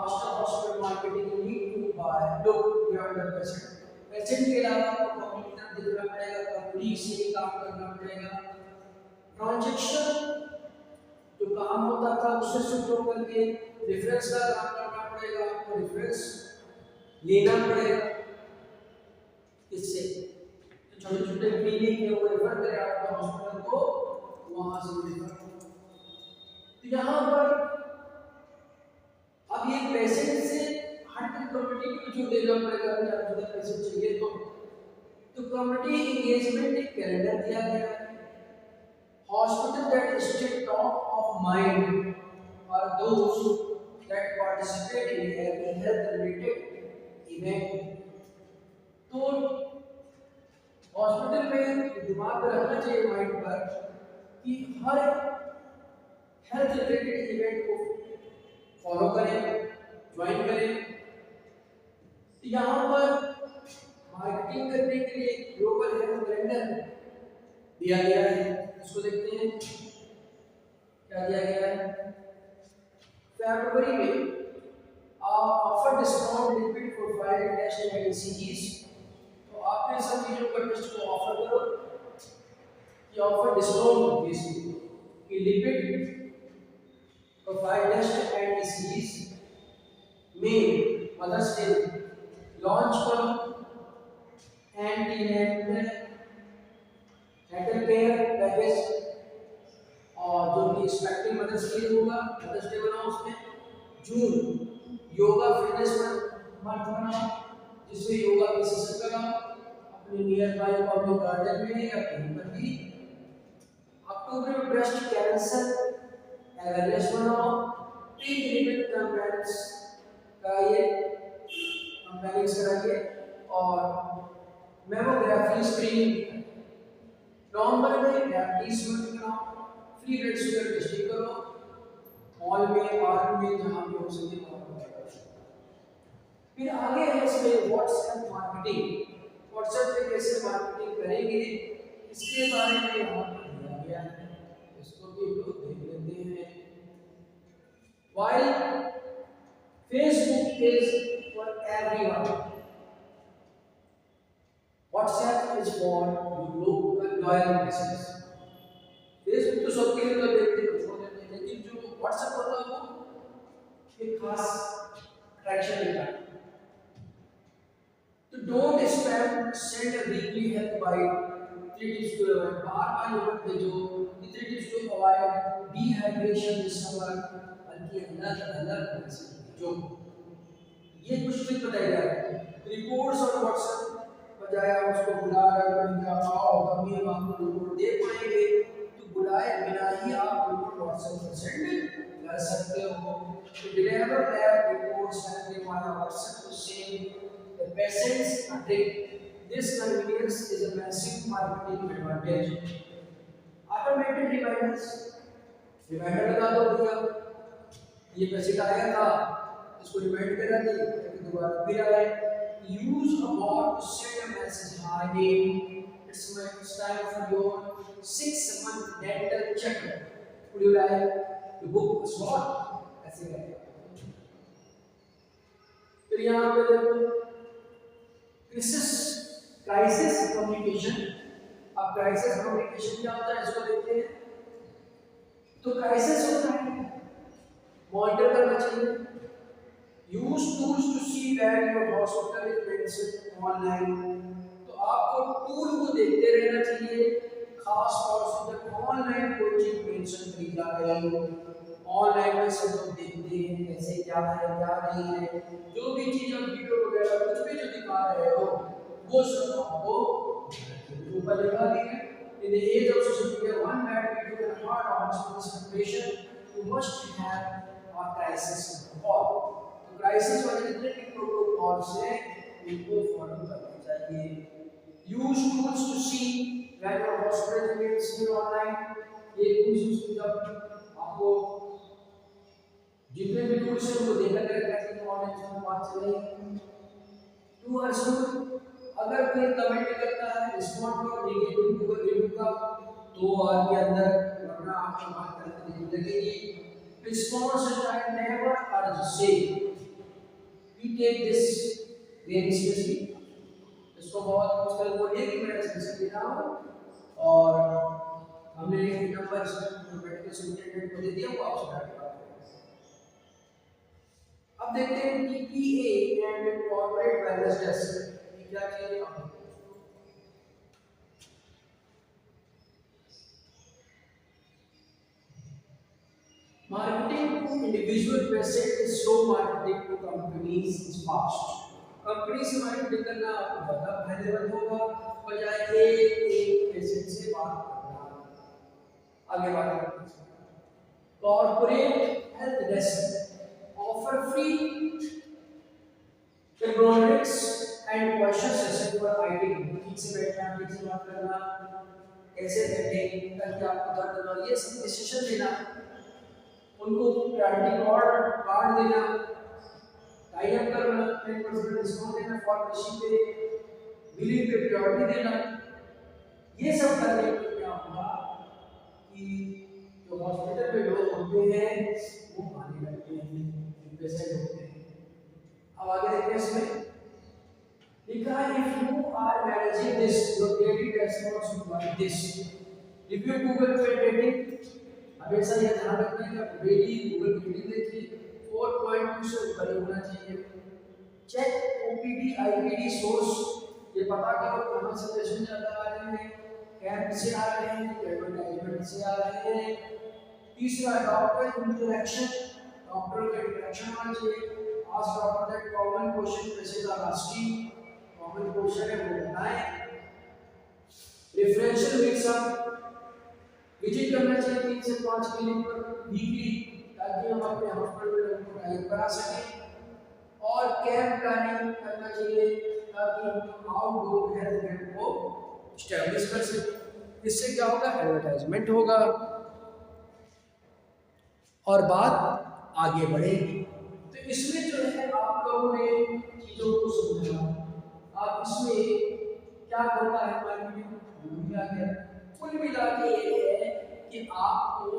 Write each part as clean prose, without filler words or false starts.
after hospital marketing you need to buy look beyond the patient. Patient के अलावा आपको computer देखना पड़ेगा, कंपनी से काम करना पड़ेगा। ट्रांजैक्शन जो काम होता था उससे शुरू होकर के रेफरेंस का काम करना पड़ेगा, आपको रेफरेंस लेना पड़ेगा। इससे छोटे छोटे क्लिनिक है वो रेफर करें आपके हॉस्पिटल को, वहां से रेफर। तो यहाँ पर अब ये पेशेंट से हर कम्युनिटी को जो देना पड़ेगा, अगर पेशेंट चाहिए तो कम्युनिटी एंगेजमेंट एक कैलेंडर दिया गया है। Hospital that stay top of mind are those that participate in every health related event. तो हॉस्पिटल में दिमाग में रखना चाहिए माइंड पर कि हर हेल्थ रिलेटेड इवेंट को फॉलो करें, ज्वाइन करें। यहाँ पर मार्केटिंग करने के लिए ग्लोबल हेल्थ कैलेंडर दिया गया है, इसको देखते हैं क्या दिया गया है। फरवरी में offer discount lipid profile test and ECGs. तो आपने सब चीजों का टेस्ट को ऑफर करो कि ऑफर डिस्काउंट की lipid profile test and ECGs में मदर्स डे लॉन्च करो। एंटीनेटल केयर पैकेज और जो कि एक्सपेक्टिंग मदर्स डे होगा, मदर्स डे बनाओ उसमें। जून योगा फिटनेस मंथ बनाओ, जिसमें योगा की सेशन कराओ अपने नियर बाय पब्लिक गार्डन में या कहीं पर भी। अक्टूबर में ब्रेस्ट कैंसर अवेयरनेस बनाओ, प्री क्लिनिकल कैंपेन्स कराइए, कैंपेनिंग कराइए और मेमोग्राफी स्क्रीनिंग। नवंबर में डायबिटीज मंथ बनाओ, फ्री ब्लड शुगर टेस्टिंग करो मॉल में, पार्क में, जहां भी हो सके वहां करो। फिर आगे है इसमें व्हाट्सएप मार्केटिंग। व्हाट्सएप पे कैसे मार्केटिंग करेंगे इसके बारे में यहाँ पर दिया गया है, इसको भी लोग देख लेते हैं। While Facebook is for everyone, WhatsApp is for loyal messages। Facebook तो सबके लिए तो देखते हैं, छोड़ देते हैं, लेकिन जो WhatsApp होता है वो एक खास अट्रैक्शन लेता है। तो don't spam, send a weekly health bite, 3 tips to avoid. बार-बार ये मत भेजो 3 tips to avoid dehydration this summer, बल्कि अलग-अलग जो ये कुछ टिप बताई जा रही है। रिपोर्ट्स और WhatsApp बजाय आप उसको बुला रहे हो, क्या आओ तभी हम आपको रिपोर्ट दे पाएंगे, तो बुलाए बिना ही आप रिपोर्ट WhatsApp पर सेंड कर सकते हो। तो deliver their reports and they want WhatsApp to send the patients a trick. This convenience is a massive marketing advantage. Automated reminders, reminder लगा दो भैया, ये मैसेज आया था, इसको रिमाइंड करा दे ताकि दोबारा फिर आए। Use a bot to send a message, hi name, it's time for your 6-month dental checkup, would you like to book a slot? ऐसे करें। फिर यहाँ पे देखो क्राइसिस कम्युनिकेशन। अब क्राइसिस कम्युनिकेशन क्या होता है इसको देखते हैं। तो क्राइसिस होता है मॉनिटर करना चाहिए। Use tools to see that your hospital is mentioned online. तो आपको टूल को देखते रहना चाहिए, खास तौर से जब ऑनलाइन कोई चीज मेंशन की जा रही हो। ऑनलाइन में सब लोग देखते हैं कैसे क्या है क्या नहीं है, जो भी चीज हम वीडियो वगैरह कुछ भी जो दिखा रहे हो वो सब आपको ऊपर लिखा दिया है। In the age of social media, one bad video can hurt a hospital's reputation. You must have a crisis protocol. तो क्राइसिस वाले जितने भी प्रोटोकॉल से इनको फॉलो करना चाहिए। Use tools to see when your hospital is being online. ये tools use जब आपको जितने भी टूल्स हैं उनको देखा करें कैसे ऑनलाइन में बात चल रही है। टू अर्जुन, अगर कोई कमेंट करता है रिस्पॉन्ड करो नेगेटिव रिव्यू का 2 आवर के अंदर, वरना आपको बात करने नहीं लगेगी। रिस्पॉन्स टाइम नेवर अर्ज से we take this very seriously, इसको बहुत मुश्किल बोलिए कि मैं इसमें दे रहा हूँ और हमने नंबर बैठ के सुपरिटेंडेंट को दे दिया, वो आपसे बैठ कर। अब देखते हैं TPA and corporate wellness test ये क्या चीज है। Marketing to individual patient is slow, marketing to companies is fast. Company से मार्केटिंग करना आपको ज़्यादा फायदेमंद होगा बजाय एक पेशेंट से बात करना। आगे बात करते हैं corporate health desk offer free agronomics and question session for IT. ठीक से बैठना, ठीक से बात करना, कैसे बैठे ताकि आपको दर्द ना, ये सब डिसीजन लेना, उनको प्रायोरिटी कार्ड देना, टाई अप करना, 10% डिस्काउंट देना फार्मेसी पे, बिलिंग पे प्रायोरिटी देना। ये सब करने पे क्या होगा कि जो हॉस्पिटल में लोग होते हैं वो आने लगते हैं, पेशेंट होते हैं। अब आगे देखते हैं इसमें लिखा है if you are managing this your daily response like this, if you Google पे dating हमेशा यह ध्यान रखना है कि डेली गूगल मीटिंग देखिए 4.2 से ऊपर होना चाहिए। चेक ओपीडी आईपीडी सोर्स, ये पता करो कहां से पेशेंट ज्यादा आ रहे हैं, कैंप से आ रहे हैं, एडवर्टाइजमेंट से आ रहे हैं। तीसरा डॉक्टर इंटरेक्शन, डॉक्टर का इंटरेक्शन होना चाहिए। आज doctor that common question patient are asking, common question है वो बताएं। रेफरेंशियल मिक्सअप, विजिट करना चाहिए 3 से 5 क्लिनिक पर वीकली ताकि हम अपने हॉस्पिटल में लोगों को टाइप करा सकें। और कैंप प्लानिंग करना चाहिए ताकि हम आउटडोर हेल्थ कैंप को स्टैब्लिश कर सकें। इससे क्या होगा, एडवर्टाइजमेंट होगा और बात आगे बढ़ेगी। तो इसमें जो है आप लोगों ने चीज़ों को समझा, आप इसमें क्या करता है मार्केटिंग आ गया। कुल मिला के ये है कि आपको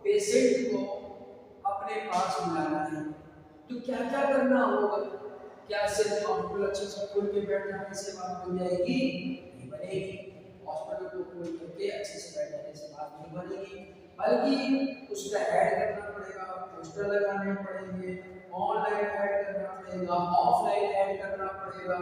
पेशेंट को अपने पास बुलाना है, तो क्या क्या करना होगा। क्या सिर्फ हॉस्पिटल अच्छे से खोल के बैठ जाने से बात बन जाएगी, नहीं बनेगी। हॉस्पिटल को खोल करके अच्छे से बैठ जाने से बात नहीं बनेगी, बल्कि उसका ऐड करना पड़ेगा, पोस्टर लगाने पड़ेंगे, ऑनलाइन ऐड करना पड़ेगा, ऑफलाइन ऐड करना पड़ेगा।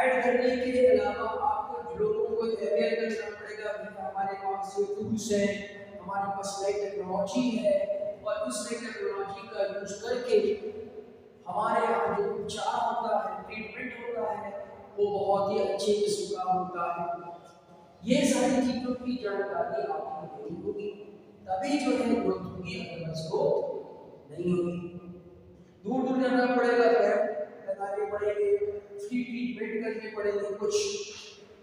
ऐड करने के अलावा आपको लोगों को अवेयर करना पड़ेगा कि हमारे पास ये टूल्स है, हमारे पास नई टेक्नोलॉजी है और इस नई टेक्नोलॉजी का यूज करके हमारे यहाँ जो उपचार होता है, ट्रीटमेंट होता है, वो बहुत ही अच्छे किस्म का होता है। ये सारी चीज़ों की जानकारी आपको देनी होगी, तभी जो है ग्रोथ होगी, अदरवाइज ग्रोथ नहीं होगी। दूर दूर जाना पड़ेगा, कैंप लगाने पड़ेंगे, फ्री ट्रीटमेंट करने पड़ेंगे, कुछ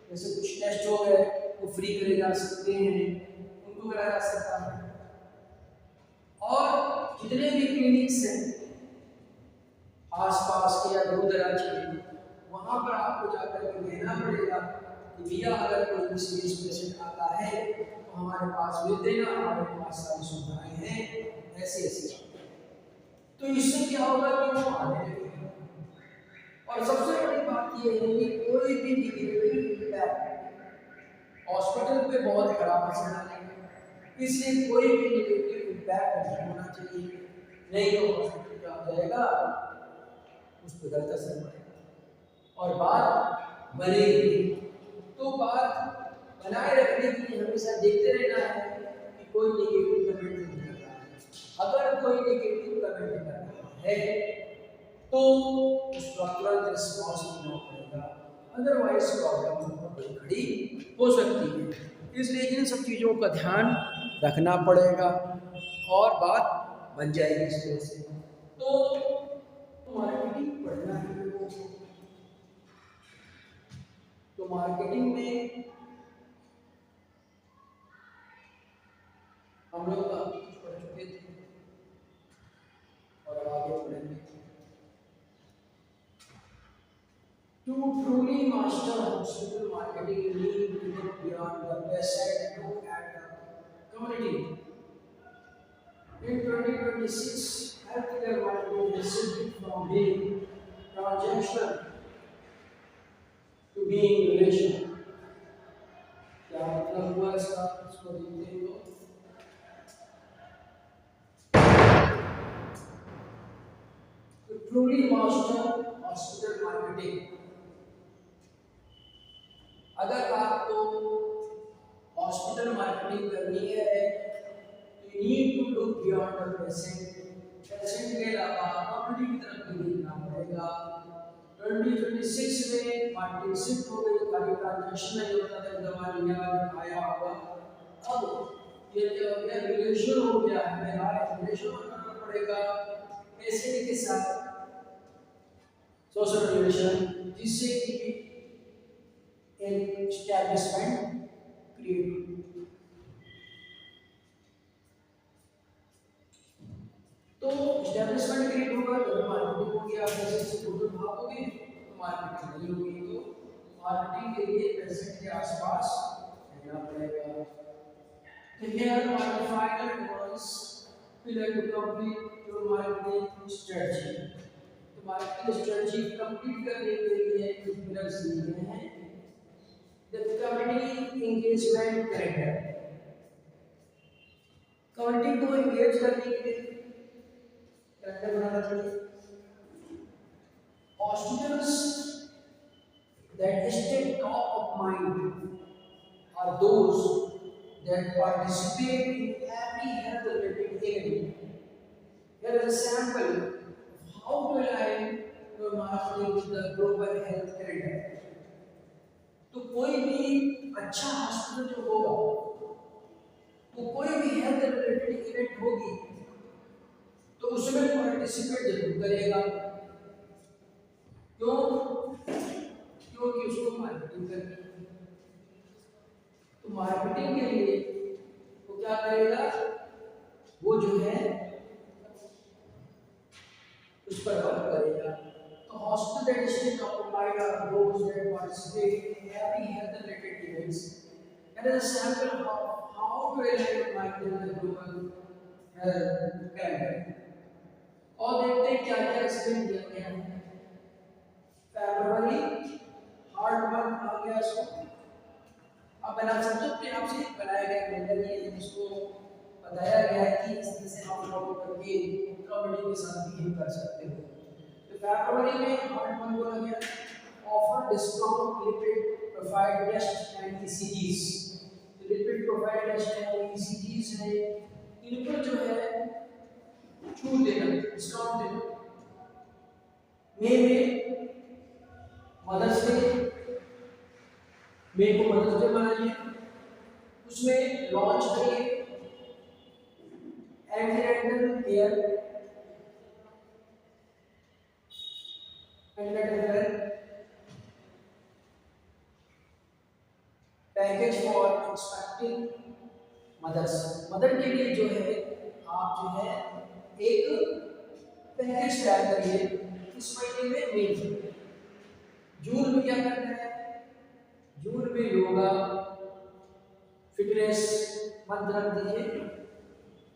जैसे कुछ टेस्ट हो गए वो फ्री करे जा सकते हैं, उनको कराया जा सकता है। और जितने भी क्लिनिक्स हैं आसपास के या दूर दराज के, वहाँ पर आपको जाकर के कहना पड़ेगा कि भैया अगर कोई सीरियस पेशेंट आता है तो हमारे पास मिल देना, हमारे पास सारी सुविधाएं हैं, ऐसे ऐसे। तो इससे क्या होगा कि वो आने लगेगा। और सबसे बड़ी बात ये है कि कोई भी नेगेटिव इम्पैक्ट हॉस्पिटल पे बहुत खराब असर डालेंगे, इसलिए कोई भी नेगेटिव इम्पैक्ट नहीं होना चाहिए, नहीं तो हॉस्पिटल क्या हो जाएगा, उस पर गलत असर पड़ेगा और बात बनेगी। तो बात बनाए रखने के लिए हमेशा देखते रहना है कि कोई नेगेटिव कमेंट नहीं कर रहा है। अगर कोई नेगेटिव कमेंट कर रहा है तो उसका तुरंत रिस्पॉन्स लेना पड़ेगा, अदरवाइज प्रॉब्लम बड़ी खड़ी हो सकती है। इसलिए इन सब चीज़ों का ध्यान रखना पड़ेगा और बात बन जाएगी इस तरह से। तो मार्केटिंग पढ़ना है लोगों को, तो मार्केटिंग में हम लोग पढ़ चुके थे और आगे पढ़ेंगे। To truly master hospital marketing, you need to look beyond the patient and look at the community. In 2026, healthcare marketing has shifted from being transaction to be in relation. क्या मतलब हुआ इसका, इसको देखते हैं तो ट्रूली मास्टर हॉस्पिटल मार्केटिंग। अगर आपको हॉस्पिटल मार्केटिंग करनी है तो you need to look beyond the patient. Patient के अलावा कम्युनिटी की तरफ भी देखना पड़ेगा। 2026 में मार्केटिंग शिफ्ट हो गई, खाली ट्रांजैक्शन नहीं होता था, दवा लिया दिखाया होगा। अब ये क्या हो गया, रिलेशन हो गया है, हमें रिलेशन करना पड़ेगा पेशेंट के साथ, सोशल रिलेशन, जिससे कि एक एस्टैब्लिशमेंट क्रिएट हो। तो एस्टैब्लिशमेंट क्रिएट होगा तो मार्केटिंग होगी। आप जैसे से दूर भागोगे तो मार्केटिंग नहीं होगी। तो मार्केटिंग के लिए पेशेंट के आसपास रहना पड़ेगा। तो here are the final ones pillar to complete your marketing strategy। तो मार्केटिंग स्ट्रेटजी कंप्लीट करने के लिए कुछ पिलर्स दिए हैं। The community engagement character, community को एंगेज करने के लिए कैरेक्टर बनाना चाहिए। Hospitals that stay top of mind are those that participate in every health related event। Here is a sample of how to align your marketing with the global health calendar। तो कोई भी अच्छा hospital जो होगा तो कोई भी health related event होगी तो उसमें पार्टिसिपेट जरूर करेगा। क्यों? क्योंकि उसको मार्केटिंग करनी है। तो मार्केटिंग के लिए वो क्या करेगा, वो जो है उस पर वर्क करेगा। तो hospital that stay top of mind are those that participate in every health related events. And as a sample of how to align marketing with global health calendar. और देखते हैं क्या क्या एक्सप्लेन किया गया है। फरवरी हार्ड मंथ आ गया इसको। अब बना सकते हो अपने आप से बनाया गया कैलेंडर ये है, जिसको बताया गया है कि इस तरह से आप फॉलो करके कम्युनिटी के साथ बिहेव कर सकते हो। तो फरवरी में हार्ड मंथ बोला गया, offer discount lipid profile test and ECGs. तो lipid profile test and ECGs है, इनको जो है छूट देना, डिस्काउंट देना। मई में मदर्स डे, मई को मदर्स डे मनाइए, उसमें लॉन्च करिए antenatal care package for expecting mothers. Mother के लिए जो है आप जो है एक पैकेज तैयार करिए इस महीने में। मई जून में क्या करना है, जून में योगा फिटनेस मंथ रख दीजिए।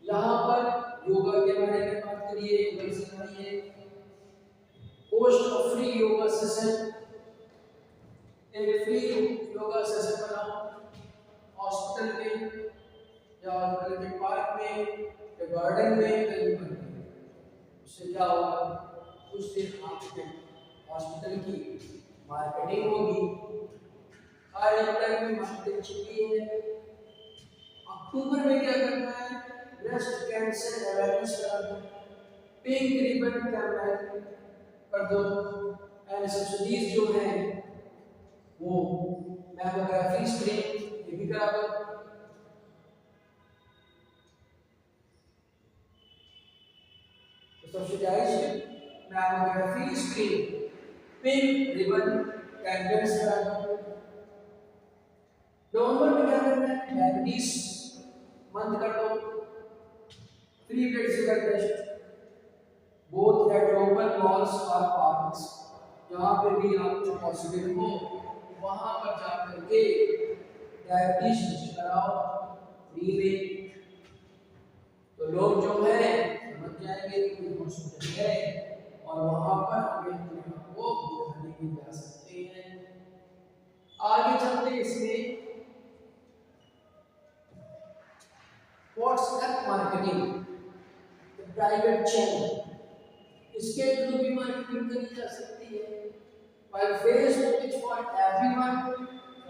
यहाँ पर योगा के बारे में बात करिए, योगा सिखाइए। Post of free yoga session, एक फ्री योगा सेशन बनाओ हॉस्पिटल में या हॉस्पिटल के पार्क में या गार्डन में कहीं पर। उससे क्या होगा, उससे आपके हॉस्पिटल की मार्केटिंग होगी। हर अप्रैल में मार्केटिंग छुट्टी है। अक्टूबर में क्या करना है, ब्रेस्ट कैंसर अवेयरनेस करा दो, पिंक रिबन कैंपेन कर दो, एंड सब्सिडीज जो है वो मैमोग्राफी स्क्रीन ये भी करा दो। Subsidised mammography screen, pink ribbon campaign करा दो। नवंबर में क्या करना है, डायबिटीज मंथ कर दो, free blood sugar test both at local malls और पार्क्स। जहाँ पे भी आपको पॉसिबल हो वहाँ पर जाकर के डायबिटीज टेस्ट कराओ फ्री में। तो लोग जो है समझ जाएंगे कि हॉस्पिटल है और वहाँ पर हमें अपने आप को भी जा सकते हैं। आगे चलते हैं इसमें व्हाट्सएप मार्केटिंग, प्राइवेट चैनल, इसके थ्रू भी मार्केटिंग करी जा सकती है। while Facebook is for everyone,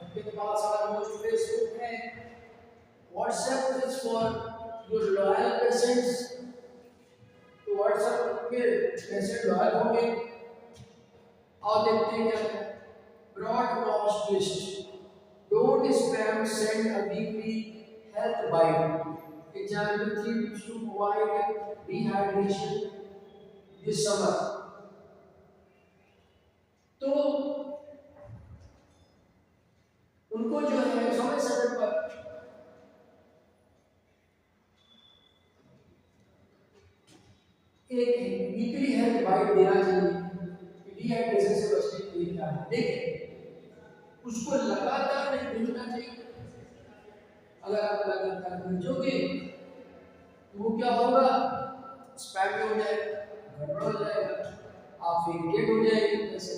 आपके पास ऑलमोस्ट फेसबुक है। WhatsApp is for your loyal patients, तो व्हाट्सएप के पेशेंट लॉयल होंगे। और देखते हैं क्या है, broadcast list, don't spam, send a weekly health bite, example 3 tips to avoid dehydration this summer। तो उनको जो है समय समय पर एक वीकली हेल्थ बाइट देना चाहिए, डिहाइड्रेशन से बचने के लिए क्या है, लेकिन उसको लगातार नहीं भेजना चाहिए। अगर आप लगातार भेजोगे तो वो क्या होगा, स्पैम हो जाएगा, गड़बड़ हो जाएगा, आप इरिटेट हो जाएंगे जैसे,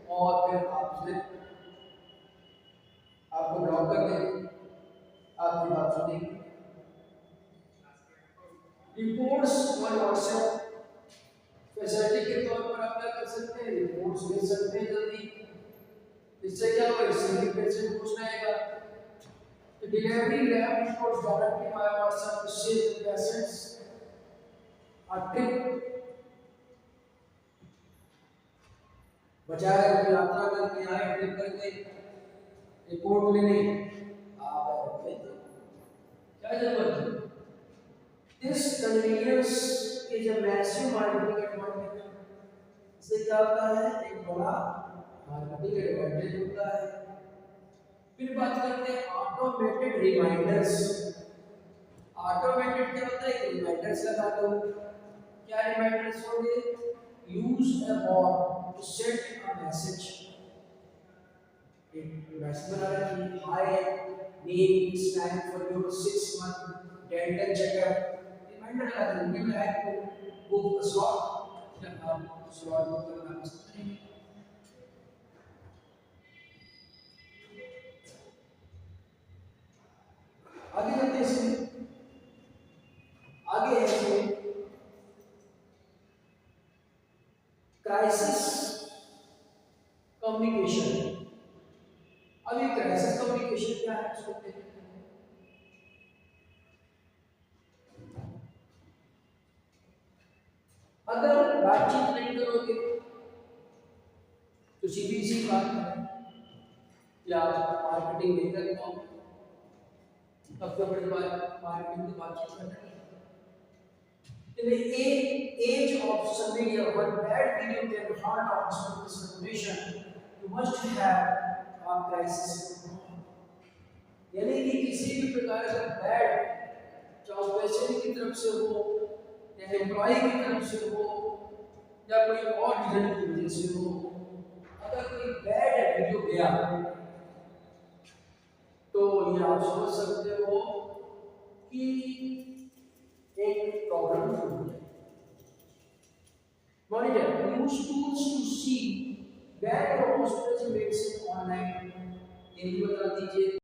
और फिर आपको ब्लॉक कर देंगे, आपकी बात सुनेंगे। रिपोर्ट्स और व्हाट्सएप फैसिलिटी के तौर पर आप क्या कर सकते हैं, रिपोर्ट्स भेज सकते हैं जल्दी। इससे क्या होगा, इससे भी पेशेंट पूछना आएगा। तो delivery lab reports directly by WhatsApp to save patients a trip, बजाय अगर यात्रा करके आए, ट्रिप करके रिपोर्ट लेने आ गए तो क्या जरूरत है। This convenience is a massive marketing advantage। इससे क्या होता है, एक बड़ा मार्केटिंग एडवांटेज होता है। फिर बात करते हैं ऑटोमेटेड रिमाइंडर्स। ऑटोमेटेड क्या होता है, रिमाइंडर्स लगा दो। क्या रिमाइंडर्स होंगे, use a bot to send a message, एक मैसेज बना रखिए, hi name is time for your 6 month dental checkup, reminder लगा देंगे। मैं आपको बुक स्लॉट, जब आप स्लॉट बुक करना पसंद करेंगे। आगे चलते हैं इसमें, आगे है इसमें क्राइसिस कम्युनिकेशन। अब ये क्राइसिस कम्युनिकेशन क्या है, इसको देखते हैं। अगर बातचीत नहीं करोगे तो सीधी सी बात है कि आप मार्केटिंग नहीं कर पाओगे। सबसे बड़ी बात मार्केटिंग की बातचीत करना है। In the age of social media, one bad video can hurt our business reputation, you must have a crisis। यानी कि किसी भी प्रकार का बैड, चाहे पेशेंट की तरफ से हो या एम्प्लॉय की तरफ से हो या कोई और रीजन की वजह से हो, अगर कोई बैड वीडियो गया तो ये आप समझ सकते हो कि एक प्रॉब्लम हो जाए। Monitor use tools to see where your hospital medicine online, ये भी बता दीजिए।